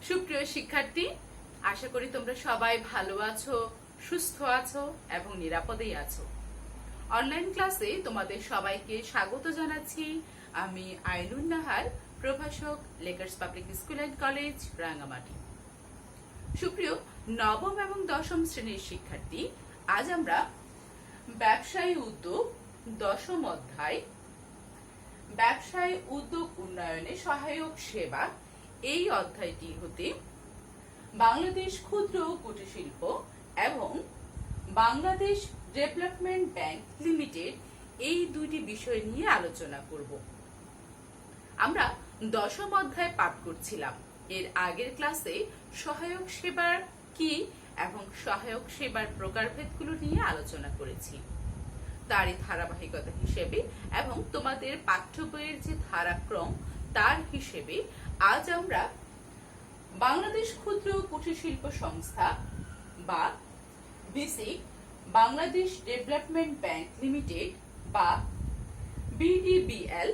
সুপ্রিয় শিক্ষার্থী, আশা করি তোমরা সবাই ভালো আছো, সুস্থ আছো এবং নিরাপদেই আছো। অনলাইন ক্লাসে তোমাদের সবাইকে স্বাগত জানাচ্ছি। আমি আইনুন নাহার, প্রভাষক, Lakers public school and college, Rangamati. সুপ্রিয় নবম এবং দশম শ্রেণীর শিক্ষার্থী, আজ আমরা ব্যবসায়ী উদ্যোগ দশম অধ্যায় ব্যবসায় উদ্যোগ উন্নয়নে সহায়ক সেবা এই অধ্যায়টি হতে বাংলাদেশ ক্ষুদ্র ও কুটির শিল্প এবং বাংলাদেশ ডেভেলপমেন্ট ব্যাংক লিমিটেড এই দুইটি বিষয় নিয়ে আলোচনা করব। আমরা দশম অধ্যায় পাঠ করছিলাম। এর আগের ক্লাসে সহায়ক সেবার কি এবং সহায়ক সেবার প্রকারভেদগুলো নিয়ে আলোচনা করেছি। তারই ধারাবাহিকতা হিসেবে এবং তোমাদের পাঠ্য বইয়ের যে ধারাক্রম তার হিসেবে আজ আমরা বাংলাদেশ ক্ষুদ্র ও কুটির শিল্প সংস্থা বা basic Bangladesh development bank limited বা বিডিবিএল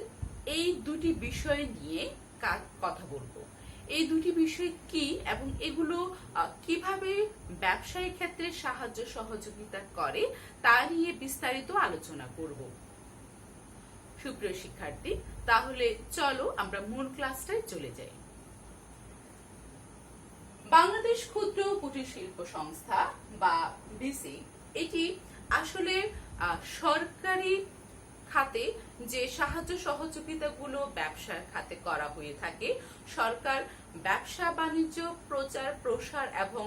এই দুটি বিষয় নিয়ে কথা বলবো। এই দুটি বিষয় কি এবং এগুলো কিভাবে ব্যবসায়িক ক্ষেত্রে সাহায্য সহযোগিতা করে তা নিয়ে বিস্তারিত আলোচনা করব। সুপ্রিয় শিক্ষার্থী, তাহলে চলো আমরা মূল ক্লাসটায় চলে যাই। বাংলাদেশ ক্ষুদ্র ও কুটির শিল্প সংস্থা বা বিসি এটি আসলে সরকারি খাতে যে সাহায্য সহযোগিতাগুলো ব্যবসার খাতে করা হয়ে থাকে, সরকার ব্যবসা বাণিজ্য প্রচার প্রসার এবং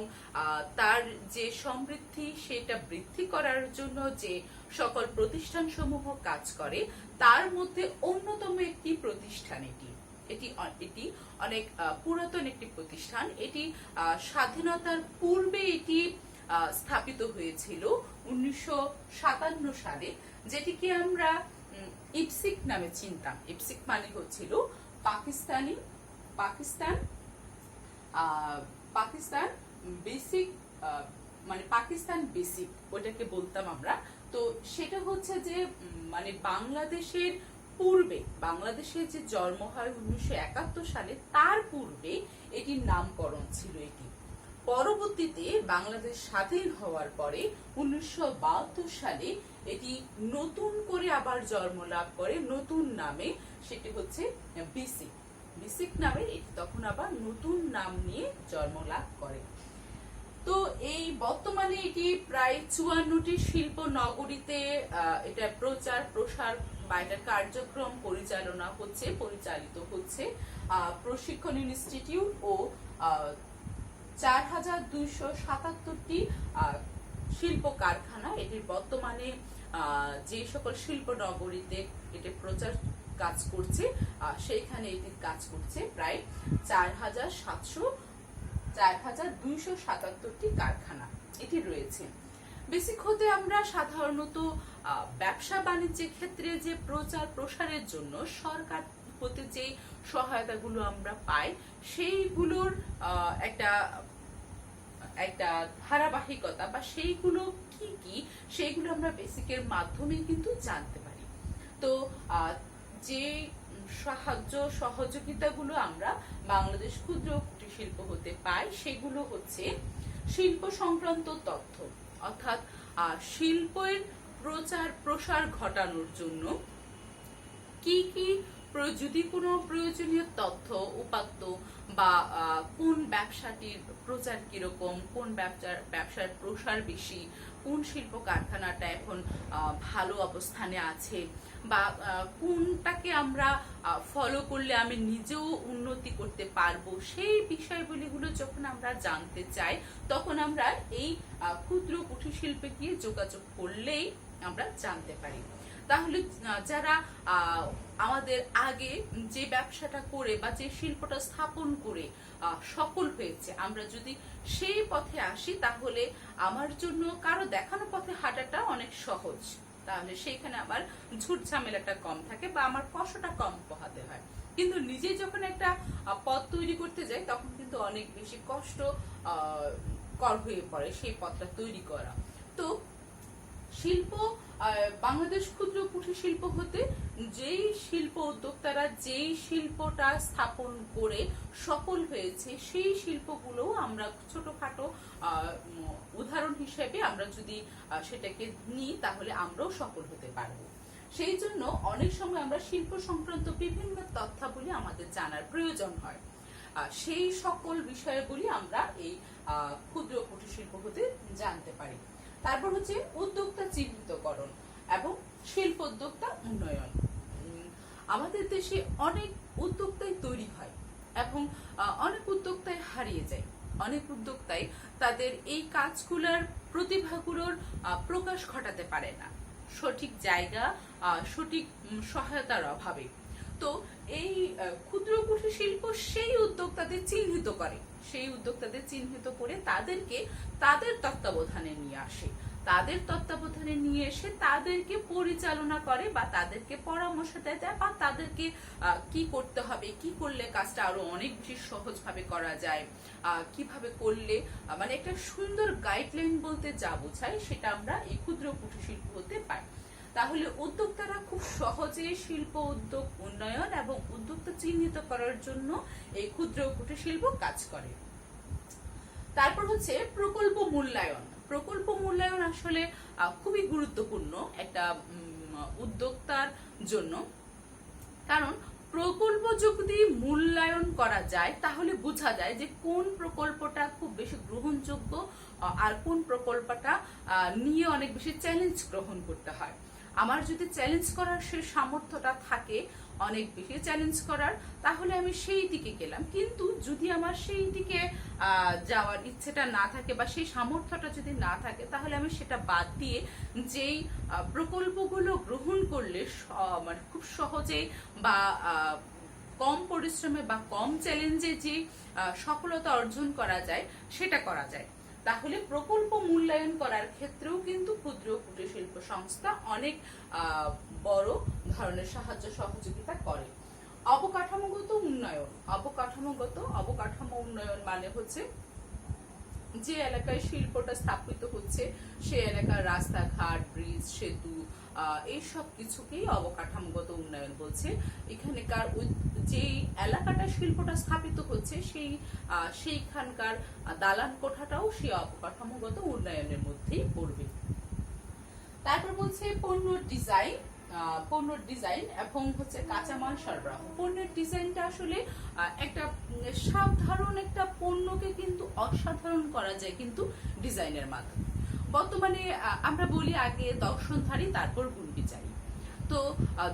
তার যে সমৃদ্ধি সেটা বৃদ্ধি করার জন্য যে সকল প্রতিষ্ঠান সমূহ কাজ করে তার মধ্যে অন্যতম একটি প্রতিষ্ঠান এটি অনেক পুরাতন একটি প্রতিষ্ঠান। এটি স্বাধীনতার পূর্বে এটি স্থাপিত হয়েছিল 1957 সালে, যেটিকে আমরা ইপসিক নামে চিনতাম। ইপসিক মানে হচ্ছিল পাকিস্তান বেসিক, মানে পাকিস্তান বেসিক ওটাকে বলতাম আমরা। তো সেটা হচ্ছে যে মানে বাংলাদেশের পূর্বে, বাংলাদেশের যে জন্ম হয় 1971 সালে তার পূর্বে এটির নামকরণ ছিল। এটি পরবর্তীতে বাংলাদেশ স্বাধীন হওয়ার পরে 1972 সালে এটি নতুন করে আবার জন্ম লাভ করে নতুন নামে, সেটি হচ্ছে বিসিক। বিসিক নামে এটি তখন আবার নতুন নাম নিয়ে জন্ম লাভ করে। তো এই বর্তমানে এটি প্রায় 54টি শিল্প নগরীতে এটা প্রচার প্রসার বা এটা কার্যক্রম পরিচালিত হচ্ছে। প্রশিক্ষণ ইনস্টিটিউট ও 4277টি শিল্প কারখানা এটির বর্তমানে যে সকল শিল্প নগরীতে এটি প্রচার কাজ করছে সেইখানে এটি কাজ করছে প্রায় 4277টি কারখানা এটি রয়েছে। বেসিক হতে আমরা সাধারণত ব্যবসা বাণিজ্যের ক্ষেত্রে যে প্রচার প্রসারের জন্য সরকার হতে যে সহায়তাগুলো আমরা পাই সেইগুলোর একটা ধারাবাহিকতা বা সেইগুলো কি সেইগুলো আমরা বেসিকের মাধ্যমে কিন্তু জানতে পারি। তো যে সাহায্য সহযোগিতাগুলো আমরা বাংলাদেশ ক্ষুদ্র কুটির শিল্প হতে পাই সেগুলো হচ্ছে শিল্প সংক্রান্ত তথ্য, অর্থাৎ শিল্পের প্রচার প্রসার ঘটানোর জন্য কি যদি কোনো প্রয়োজনীয় তথ্য উপাত্ত বা কোন ব্যবসাটির প্রচার কিরকম, কোন ব্যবসার প্রসার বেশি, কোন শিল্প কারখানাটা এখন ভালো অবস্থানে আছে বা কোনটাকে আমরা ফলো করলে আমি নিজেও উন্নতি করতে পারবো, সেই বিষয়গুলো যখন আমরা জানতে চাই তখন আমরা এই ক্ষুদ্র কুটির শিল্পে গিয়ে যোগাযোগ করলেই আমরা জানতে পারি। তাহলে যারা আমাদের আগে যে ব্যবসাটা করে বা যে শিল্পটা স্থাপন করে সফল হয়েছে, আমরা যদি সেই পথে আসি তাহলে আমার জন্য কারো দেখানো পথে হাঁটাটা অনেক সহজ। তাহলে সেইখানে আমার ঝুট ঝামেলাটা কম থাকে বা আমার কষ্টটা কম পোহাতে হয়। কিন্তু নিজে যখন একটা পথ তৈরি করতে যাই তখন কিন্তু অনেক বেশি কষ্ট কর হয়ে পড়ে সেই পথটা তৈরি করা। তো শিল্প বাংলাদেশ ক্ষুদ্র কুটির শিল্প হতে যেই শিল্প উদ্যোক্তারা যেই শিল্পটা স্থাপন করে সফল হয়েছে সেই শিল্পগুলো আমরা ছোটখাটো উদাহরণ হিসেবে আমরা যদি সেটাকে নিই তাহলে আমরাও সফল হতে পারবো। সেই জন্য অনেক সময় আমরা শিল্প সংক্রান্ত বিভিন্ন তথ্যাবলী আমাদের জানার প্রয়োজন হয়। সেই সকল বিষয়গুলি আমরা এই ক্ষুদ্র কুটির শিল্প হতে জানতে পারি। তারপর হচ্ছে উদ্যোক্তা চিহ্নিতকরণ এবং শিল্পোদ্যোক্তা উন্নয়ন। আমাদের দেশে অনেক উদ্যোক্তাই তৈরি হয় এবং অনেক উদ্যোক্তাই হারিয়ে যায়। অনেক উদ্যোক্তাই তাদের এই কাজগুলোর প্রতিভাগুলোর প্রকাশ ঘটাতে পারে না সঠিক জায়গা সঠিক সহায়তার অভাবে। তো এই ক্ষুদ্র কুটির শিল্প সেই উদ্যোক্তাদের চিহ্নিত করে, সেই উদ্যোক্তাদের চিহ্নিত করে তাদেরকে তাদের তত্ত্বাবধানে নিয়ে আসে, তাদের তত্ত্বাবধানে নিয়ে এসে তাদেরকে পরিচালনা করে বা তাদেরকে পরামর্শ দেয় বা তাদেরকে কি করতে হবে, কি করলে কাজটা আরো অনেক বেশি সহজভাবে করা যায়, কিভাবে করলে মানে একটা সুন্দর গাইডলাইন বলতে যা বোঝায় সেটা আমরা এই ক্ষুদ্র কুটির শিল্প হতে পাই। তাহলে উদ্যোক্তারা খুব সহজে শিল্প উদ্যোগ উন্নয়ন এবং উদ্যোক্তা চিহ্নিত করার জন্য এই ক্ষুদ্র কুটির শিল্প কাজ করে। তারপর হচ্ছে প্রকল্প মূল্যায়ন। প্রকল্প মূল্যায়ন আসলে খুবই গুরুত্বপূর্ণ একটা উদ্যোক্তার জন্য, কারণ প্রকল্প যদি মূল্যায়ন করা যায় তাহলে বোঝা যায় যে কোন প্রকল্পটা খুব বেশি গ্রহণযোগ্য আর কোন প্রকল্পটা নিয়ে অনেক বেশি চ্যালেঞ্জ গ্রহণ করতে হয়। আমার যদি চ্যালেঞ্জ করার সেই সামর্থ্যটা থাকে, অনেক বেশি চ্যালেঞ্জ করার, তাহলে আমি সেই দিকে গেলাম। কিন্তু যদি আমার সেই দিকে যাওয়ার ইচ্ছেটা না থাকে বা সেই সামর্থ্যটা যদি না থাকে তাহলে আমি সেটা বাদ দিয়ে যেই প্রকল্পগুলো গ্রহণ করলে মানে খুব সহজে বা কম পরিশ্রমে বা কম চ্যালেঞ্জে যে সফলতা অর্জন করা যায় সেটা করা যায়। তাহলে প্রকল্প মূল্যায়ন করার ক্ষেত্রেও কিন্তু ক্ষুদ্র কুটির শিল্প সংস্থা অনেক বড় ধরনের সাহায্য সহযোগিতা করে। অবকাঠামোগত উন্নয়ন। অবকাঠামো উন্নয়ন মানে হচ্ছে যে এলাকায় শিল্পটা স্থাপিত হচ্ছে সেই এলাকার রাস্তাঘাট, ব্রিজ, সেতু এইসব কিছুকেই অবকাঠামোগত উন্নয়ন বলছে। এখানকার যে এলাকাটা শিল্পটা স্থাপিত হচ্ছে সেইখানকার দালান কোঠাটাও সেই অবকাঠামোগত উন্নয়নের মধ্যেই পড়বে। তারপর বলছে পণ্যের ডিজাইন এবং হচ্ছে কাঁচামাল সরবরাহ। পণ্যের ডিজাইনটা আসলে একটা সাধারণ একটা পণ্যকে কিন্তু অসাধারণ করা যায় কিন্তু ডিজাইনের মাধ্যমে। বর্তমানে আমরা বলি আগে দর্শনধারী তারপর গুণ বিচারী। তো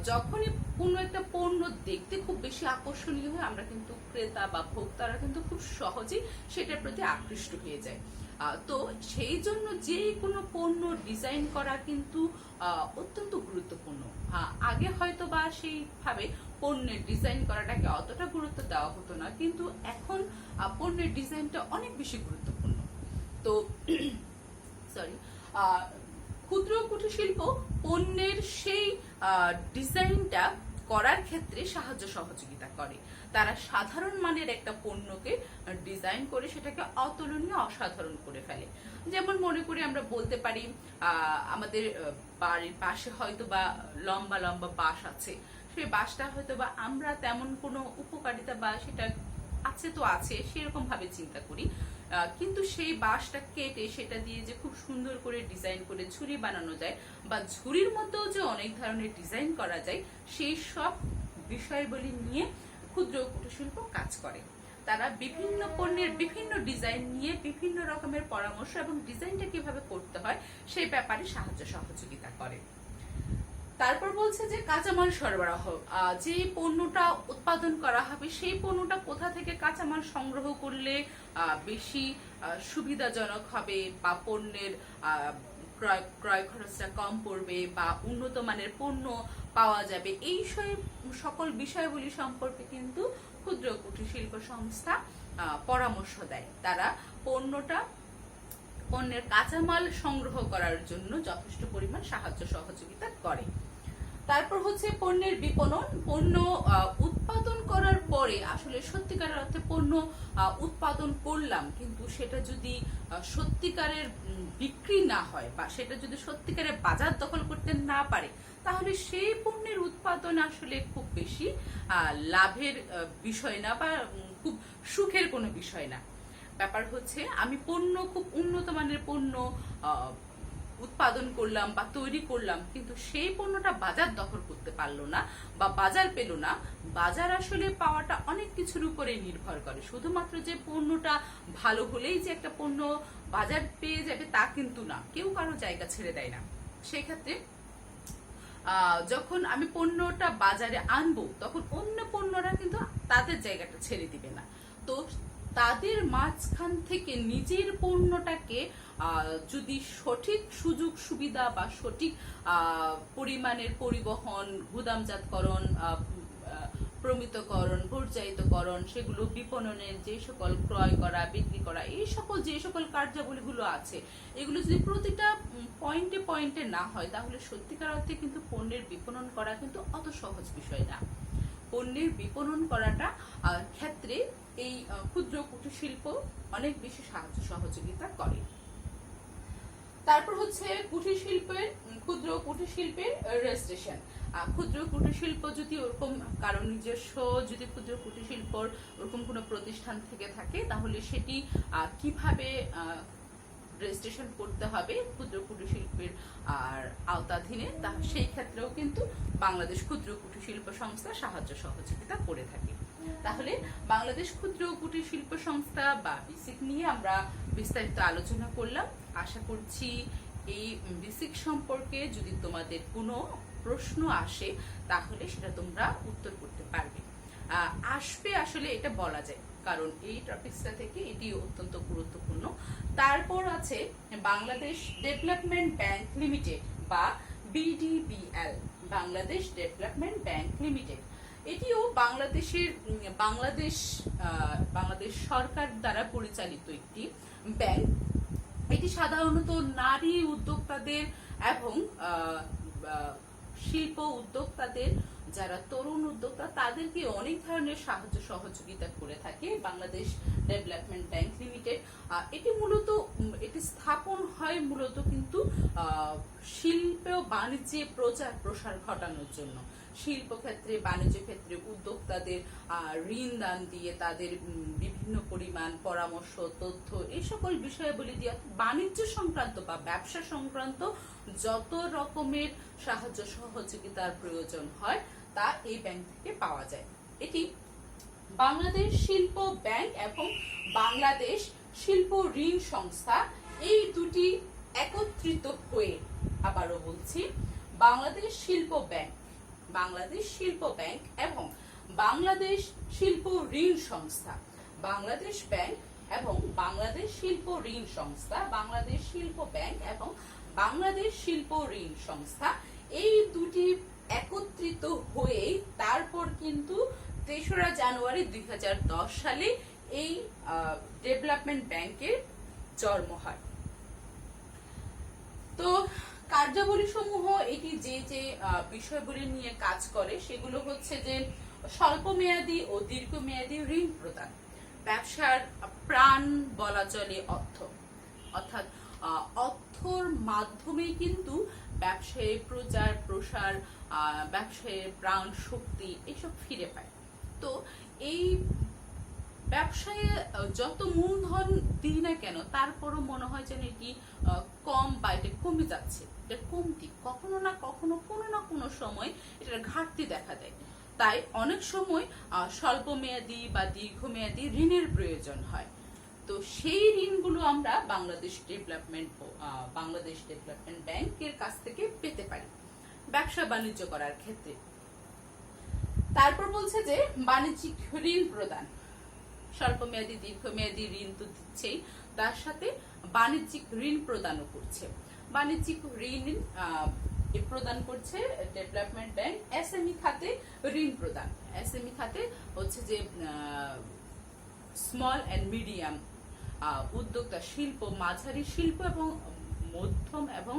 যখনই কোনো একটা পণ্য দেখতে খুব বেশি আকর্ষণীয় হয় আমরা কিন্তু ক্রেতা বা ভোক্তারা কিন্তু খুব সহজেই সেটার প্রতি আকৃষ্ট হয়ে যায়। তো সেই জন্য যে কোনো পণ্য ডিজাইন করা কিন্তু অত্যন্ত গুরুত্বপূর্ণ। আগে হয়তো বা সেইভাবে পণ্যের ডিজাইন করাটাকে অতটা গুরুত্ব দেওয়া হতো না, কিন্তু এখন পণ্যের ডিজাইনটা অনেক বেশি গুরুত্বপূর্ণ। তো ক্ষুদ্র কুটির শিল্প পণ্যের সেই ডিজাইনটা করার ক্ষেত্রে সাহায্য সহযোগিতা করে। তারা সাধারণ মানের একটা পণ্যকে ডিজাইন করে সেটাকে অতুলনীয় অসাধারণ করে ফেলে। যেমন মনে করি আমরা বলতে পারি আমাদের বাড়ির পাশে হয়তো বা লম্বা লম্বা বাঁশ আছে, সেই বাঁশটা হয়তো বা আমরা তেমন কোনো উপকারিতা বা সেটা আছে তো আছে সেরকম ভাবে চিন্তা করি, কিন্তু সেই বাঁশটা কেটে সেটা দিয়ে যে খুব সুন্দর করে ডিজাইন করে ঝুড়ি বানানো যায় বা ঝুড়ির মধ্যেও যে অনেক ধরনের ডিজাইন করা যায় সেই সব বিষয়গুলি নিয়ে ক্ষুদ্র কুটির শিল্প কাজ করে। তারা বিভিন্ন পণ্যের বিভিন্ন ডিজাইন নিয়ে বিভিন্ন রকমের পরামর্শ এবং ডিজাইনটা কিভাবে করতে হয় সেই ব্যাপারে সাহায্য সহযোগিতা করে। তারপর বলছে যে কাঁচামাল সরবরাহ। যে পণ্যটা উৎপাদন করা হবে সেই পণ্যটা কোথা থেকে কাঁচামাল সংগ্রহ করলে বেশি সুবিধাজনক হবে বা পণ্যের ক্রয় খরচটা কম পড়বে বা উন্নত মানের পণ্য পাওয়া যাবে, এই সকল বিষয়গুলি সম্পর্কে কিন্তু ক্ষুদ্র কুটির শিল্প সংস্থা পরামর্শ দেয়। তারা পণ্যের কাঁচামাল সংগ্রহ করার জন্য যথেষ্ট পরিমাণ সাহায্য সহযোগিতা করে। তারপর হচ্ছে পণ্যের বিপণন। পণ্য উৎপাদন করার পরে আসলে সত্যিকার অর্থে পণ্য উৎপাদন করলাম কিন্তু সেটা যদি সত্যিকারের বিক্রি না হয় বা সেটা যদি সত্যিকারের বাজার দখল করতে না পারে, তাহলে সেই পণ্যের উৎপাদন আসলে খুব বেশি লাভের বিষয় না বা খুব সুখের কোনো বিষয় না। ব্যাপার হচ্ছে আমি পণ্য খুব উন্নত মানের পণ্য উৎপাদন করলাম বা তৈরি করলাম, কিন্তু সেই পণ্যটা বাজার দখল করতে পারলো না বা বাজার পেল না। বাজার আসলে পাওয়াটা অনেক কিছুর উপরে নির্ভর করে। শুধুমাত্র যে পণ্যটা ভালো হলেই যে একটা পণ্য বাজার পেয়ে যাবে তা কিন্তু না, কেউ কারো জায়গা ছেড়ে দেয় না। সেই ক্ষেত্রে যখন আমি পণ্যটা বাজারে আনবো, তখন অন্য পণ্যরা কিন্তু তাদের জায়গাটা ছেড়ে দিবে না। তো তাদের মাঝখান থেকে নিজের পণ্যটাকে যদি সঠিক সুযোগ সুবিধা বা সঠিক পরিমাণের পরিবহন, গুদামজাতকরণ, প্রমিতকরণ, পর্যায়িতকরণ, সেগুলো বিপণনের যে সকল ক্রয় করা, বিক্রি করা, এই সকল যে সকল কার্যাবলীগুলো আছে, এগুলো যদি প্রতিটা পয়েন্টে পয়েন্টে না হয়, তাহলে সত্যিকার অর্থে কিন্তু পণ্যের বিপণন করা কিন্তু অত সহজ বিষয় না। পণ্যের বিপণন করাটা ক্ষেত্রে এই ক্ষুদ্র কুটির শিল্প অনেক বেশি সাহায্য সহযোগিতা করে। তারপর হচ্ছে কুটির শিল্পের, ক্ষুদ্র কুটির শিল্পের রেজিস্ট্রেশন। ক্ষুদ্র কুটির শিল্প যদি ওরকম কারো নিজস্ব যদি ক্ষুদ্র কুটির শিল্পর ওরকম কোনো প্রতিষ্ঠান থেকে থাকে, তাহলে সেটি কিভাবে রেজিস্ট্রেশন করতে হবে ক্ষুদ্র কুটির শিল্পের আওতাধীনে, সেই ক্ষেত্রেও কিন্তু বাংলাদেশ ক্ষুদ্র কুটির শিল্প সংস্থা সাহায্য সহযোগিতা করে থাকে। তাহলে বাংলাদেশ ক্ষুদ্র কুটির শিল্প সংস্থা বা বিসিক নিয়ে আমরা বিস্তারিত আলোচনা করলাম। আশা করছি এই বিসিক সম্পর্কে যদি তোমাদের কোনো প্রশ্ন আসে, তাহলে সেটা তোমরা উত্তর করতে পারবে। আসবে আসলে এটা বলা যায়, কারণ এই টপিকসটা থেকে এটি অত্যন্ত গুরুত্বপূর্ণ। তারপর আছে বাংলাদেশ ডেভেলপমেন্ট ব্যাংক লিমিটেড বা BDBL, Bangladesh development bank limited. এটিও বাংলাদেশ সরকার দ্বারা পরিচালিত একটি ব্যাংক। এটি সাধারণত নারী উদ্যোক্তাদের এবং শিল্প উদ্যোক্তাদের, যারা তরুণ উদ্যোক্তা, তাদেরকে অনেক ধরনের সাহায্য সহযোগিতা করে থাকে বাংলাদেশ ডেভেলপমেন্ট ব্যাংক লিমিটেড। এটি স্থাপন হয় মূলত কিন্তু শিল্প বাণিজ্যে প্রচার প্রসার ঘটানোর জন্য। শিল্প ক্ষেত্রে, বাণিজ্য ক্ষেত্রে উদ্যোক্তাদের ঋণ দান দিয়ে তাদের বিভিন্ন পরিমাণ পরামর্শ, তথ্য, এই সকল বিষয়াবলী দিয়ে বাণিজ্য সংক্রান্ত বা ব্যবসা সংক্রান্ত যত রকমের সাহায্য সহযোগিতার প্রয়োজন হয় তা এই ব্যাংক থেকে পাওয়া যায়। এটি বাংলাদেশ শিল্প ব্যাংক এবং বাংলাদেশ শিল্প ঋণ সংস্থা, এই দুটি একত্রিত হয়ে, আবারও বলছি, বাংলাদেশ শিল্প ব্যাংক এবং বাংলাদেশ শিল্প ঋণ সংস্থা, বাংলাদেশ ব্যাংক এবং বাংলাদেশ শিল্প ঋণ সংস্থা, বাংলাদেশ শিল্প ব্যাংক এবং বাংলাদেশ শিল্প ঋণ সংস্থা, এই দুটি একত্রিত হয়ে তারপর কিন্তু ৩রা জানুয়ারি ২০১০ সালে এই ডেভেলপমেন্ট ব্যাংকের জন্ম হয়। তো কার্যাবলী সমূহ এটি যে যে বিষয়গুলি নিয়ে কাজ করে, সেগুলো হচ্ছে যে স্বল্প মেয়াদী ও দীর্ঘমেয়াদী ঋণ প্রদান, ব্যবসার প্রাণ বলা চলে অর্থ, অর্থাৎ অর্থর মাধ্যমে কিন্তু ব্যবসায় প্রচার প্রসার, ব্যবসায়ের প্রাণ শক্তি এসব ফিরে পায়। তো এই ব্যবসায় যত মূলধন দিই না কেন, তারপরও মনে হয় যেন এটি কম বা এটা কমে যাচ্ছে, এটা কমতি, কখনো না কখনো কোনো না কোনো সময় এটার ঘাটতি দেখা দেয়। তাই অনেক সময় স্বল্প মেয়াদী বা দীর্ঘমেয়াদী ঋণের প্রয়োজন হয়। তো সেই ঋণগুলো আমরা বাংলাদেশ ডেভেলপমেন্ট ব্যাংকের কাছ থেকে পেতে পারি ব্যবসা বাণিজ্য করার ক্ষেত্রে। তারপর বলছে যে বাণিজ্যিক ঋণ প্রদান, স্বল্প মেয়াদী দীর্ঘমেয়াদী ঋণ তো দিচ্ছেই, তার সাথে বাণিজ্যিক ঋণ প্রদানও করছে। বাণিজ্যিক ঋণ প্রদান করছে ডেভেলপমেন্ট ব্যাংক। SME খাতে ঋণ প্রদান, SME খাতে হচ্ছে যে স্মল এন্ড মিডিয়াম উদ্যোক্তা, শিল্প, মাঝারি শিল্প এবং মধ্যম এবং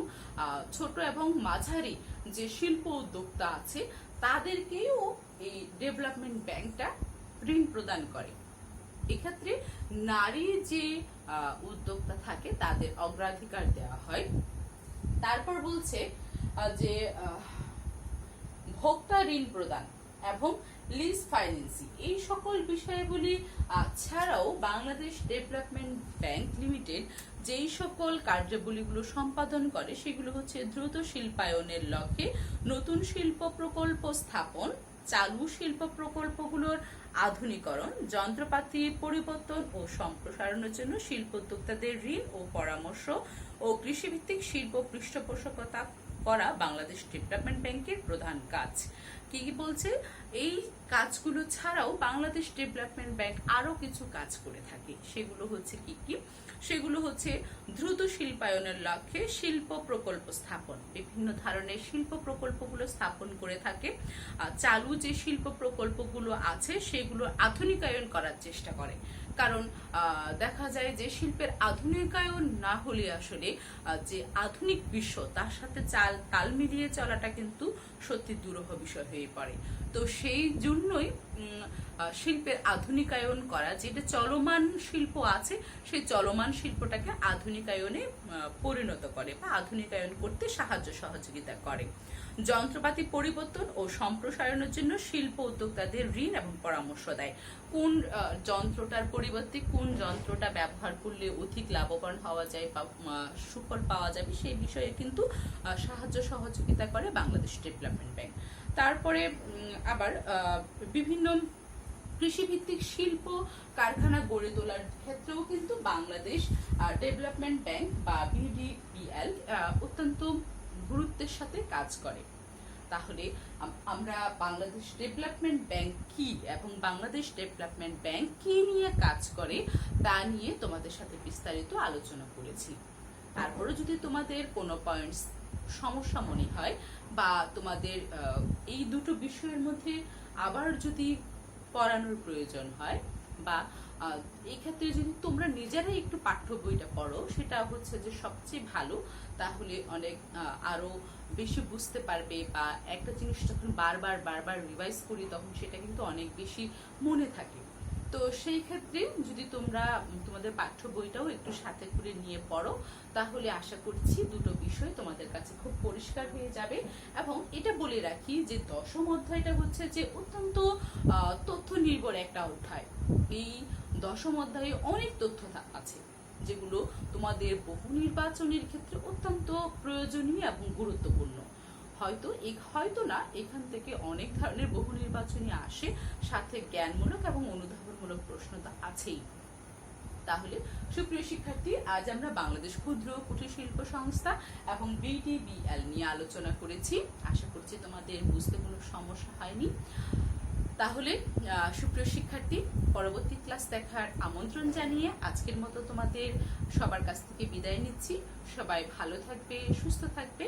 ছোট এবং মাঝারি যে শিল্প উদ্যোক্তা আছে, তাদেরকেও এই ডেভেলপমেন্ট ব্যাংকটা ঋণ প্রদান করে। এক্ষেত্রে নারী যে উদ্যোক্তা থাকে তাদের অগ্রাধিকার দেওয়া হয়। তারপর বলছে যে ভোক্তা ঋণ প্রদান এবং লিজ ফাইন্যান্সিং, এই সকল বিষয়গুলি ছাড়াও বাংলাদেশ ডেভেলপমেন্ট ব্যাংক লিমিটেড যেই সকল কার্যাবলীগুলো সম্পাদন করে সেগুলো হচ্ছে দ্রুত শিল্পায়নের লক্ষ্যে নতুন শিল্প প্রকল্প স্থাপন, চালু শিল্প প্রকল্পগুলোর আধুনিকরণ, যন্ত্রপাতি পরিবর্তন ও সম্প্রসারণের জন্য শিল্পোদ্যোক্তাদের ঋণ ও পরামর্শ ও কৃষিভিত্তিক শিল্প পৃষ্ঠপোষকতা করা বাংলাদেশ ডেভেলপমেন্ট ব্যাংকের প্রধান কাজ। কি কি বলছে? এই কাজগুলো ছাড়াও বাংলাদেশ ডেভেলপমেন্ট ব্যাংক আরো কিছু কাজ করে থাকে। সেগুলো হচ্ছে কি কি? সেগুলো হচ্ছে দ্রুত শিল্পায়নের লক্ষ্যে শিল্প প্রকল্প স্থাপন, বিভিন্ন ধরনের শিল্প প্রকল্পগুলো স্থাপন করে থাকে। চালু যে শিল্প প্রকল্পগুলো আছে সেগুলো আধুনিকায়ন করার চেষ্টা করে, কারণ দেখা যায় যে শিল্পের আধুনিকায়ন না হলে আসলে যে আধুনিক বিশ্ব তার সাথে তাল মিলিয়ে চলাটা কিন্তু সত্যি দুরূহ বিষয় হয়ে পড়ে। তো সেই জন্যই শিল্পের আধুনিকায়ন করা, যেটা চলমান শিল্প আছে সেই চলমান শিল্পটাকে আধুনিকায়নে পরিণত করে বা আধুনিকায়ন করতে সাহায্য সহযোগিতা করে। যন্ত্রপাতি পরিবর্তন ও সম্প্রসারণের জন্য শিল্প উদ্যোক্তাদের ঋণ এবং পরামর্শ দেয়। কোন যন্ত্রটার পরিবর্তে কোন যন্ত্রটা ব্যবহার করলে অধিক লাভবান হওয়া যায় বা সুফল পাওয়া যাবে সেই বিষয়ে কিন্তু সাহায্য সহযোগিতা করে বাংলাদেশ ডেভেলপমেন্ট ব্যাংক। তারপরে আবার বিভিন্ন কৃষিভিত্তিক শিল্প কারখানা গড়ে তোলার ক্ষেত্রেও কিন্তু বাংলাদেশ ডেভেলপমেন্ট ব্যাংক বা বিডিবিএল অত্যন্ত গুরুত্বের সাথে কাজ করে। তাহলে আমরা বাংলাদেশ ডেভেলপমেন্ট ব্যাংক কি এবং বাংলাদেশ ডেভেলপমেন্ট ব্যাংক কি নিয়ে কাজ করে তা নিয়ে তোমাদের সাথে বিস্তারিত আলোচনা করেছি। তারপরে যদি তোমাদের কোনো পয়েন্টস সমস্যা মনে হয় বা তোমাদের এই দুটো বিষয়ের মধ্যে আবার যদি পড়ানোর প্রয়োজন হয় বা এই ক্ষেত্রে যদি তোমরা নিজেরাই একটু পাঠ্য বইটা পড়ো, সেটা হচ্ছে যে সবচেয়ে ভালো। তাহলে অনেক আরো বেশি বুঝতে পারবে, বা একটা জিনিস যখন বারবার রিভাইজ করি তখন সেটা কিন্তু অনেক বেশি মনে থাকে। তো সেই ক্ষেত্রে যদি তোমরা তোমাদের পাঠ্য বইটাও একটু সাথে করে নিয়ে পড়ো তাহলে আশা করছি দুটো বিষয় তোমাদের কাছে খুব পরিষ্কার হয়ে যাবে। এবং এটা বলে রাখি যে 10ম অধ্যায়টা হচ্ছে যে অত্যন্ত তথ্য নির্ভর একটা অধ্যায়। এই 10ম অধ্যায়ে অনেক তথ্য আছে যেগুলো তোমাদের বহু নির্বাচনের ক্ষেত্রে অত্যন্ত প্রয়োজনীয় এবং গুরুত্বপূর্ণ। হয়তো না এখান থেকে অনেক ধরনের বহু নির্বাচনী আসে, সাথে জ্ঞানমূলক এবং অনুধাবনমূলক প্রশ্ন তো আছেই। তাহলে সুপ্রিয় শিক্ষার্থী, আজ আমরা বাংলাদেশ ক্ষুদ্র কুটির শিল্প সংস্থা এবং বিডিবিএল নিয়ে আলোচনা করেছি। আশা করছি তোমাদের বুঝতে কোনো সমস্যা হয়নি। তাহলে সুপ্রিয় শিক্ষার্থী, পরবর্তী ক্লাস দেখার আমন্ত্রণ জানিয়ে আজকের মতো তোমাদের সবার কাছ থেকে বিদায় নিচ্ছি। সবাই ভালো থাকবে, সুস্থ থাকবে।